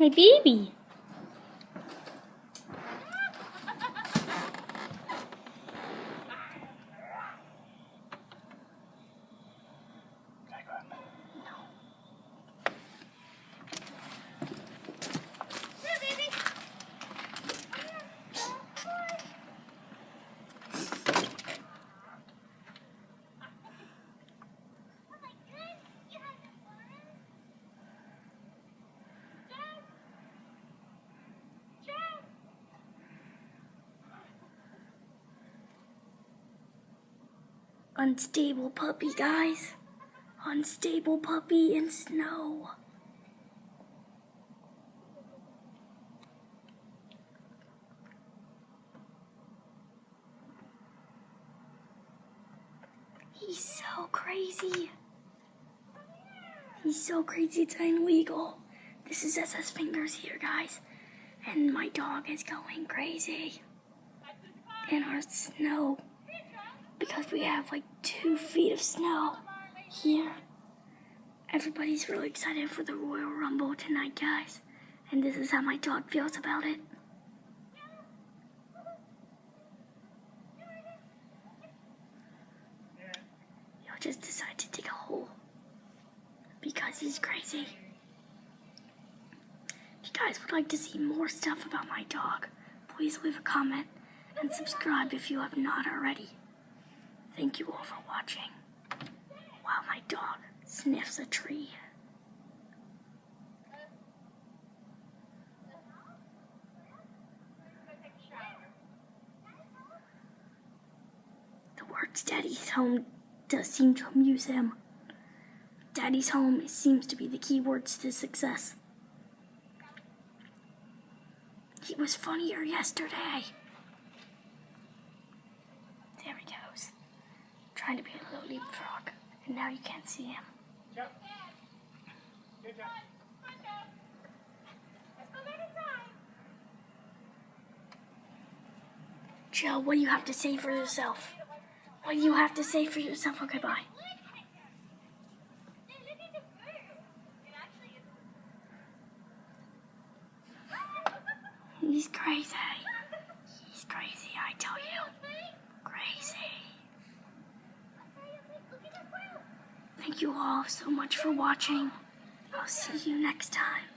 my baby. Unstable puppy, guys. Unstable puppy in snow. He's so crazy. He's so crazy, it's illegal. This is SS Fingers here, guys. And my dog is going crazy in our snow. Because we have like 2 feet of snow here. Everybody's really excited for the Royal Rumble tonight, guys. And this is how my dog feels about it. He'll just decide to dig a hole. Because he's crazy. If you guys would like to see more stuff about my dog, please leave a comment and subscribe if you have not already. Thank you all for watching while my dog sniffs a tree. The words Daddy's home does seem to amuse him. Daddy's home seems to be the key words to success. He was funnier yesterday. There he goes. Trying to be a little leapfrog, and now you can't see him. Joe, what do you have to say for yourself? What do you have to say for yourself? Okay, bye. He's crazy. He's crazy, I tell you. Crazy. Thank you all so much for watching. I'll see you next time.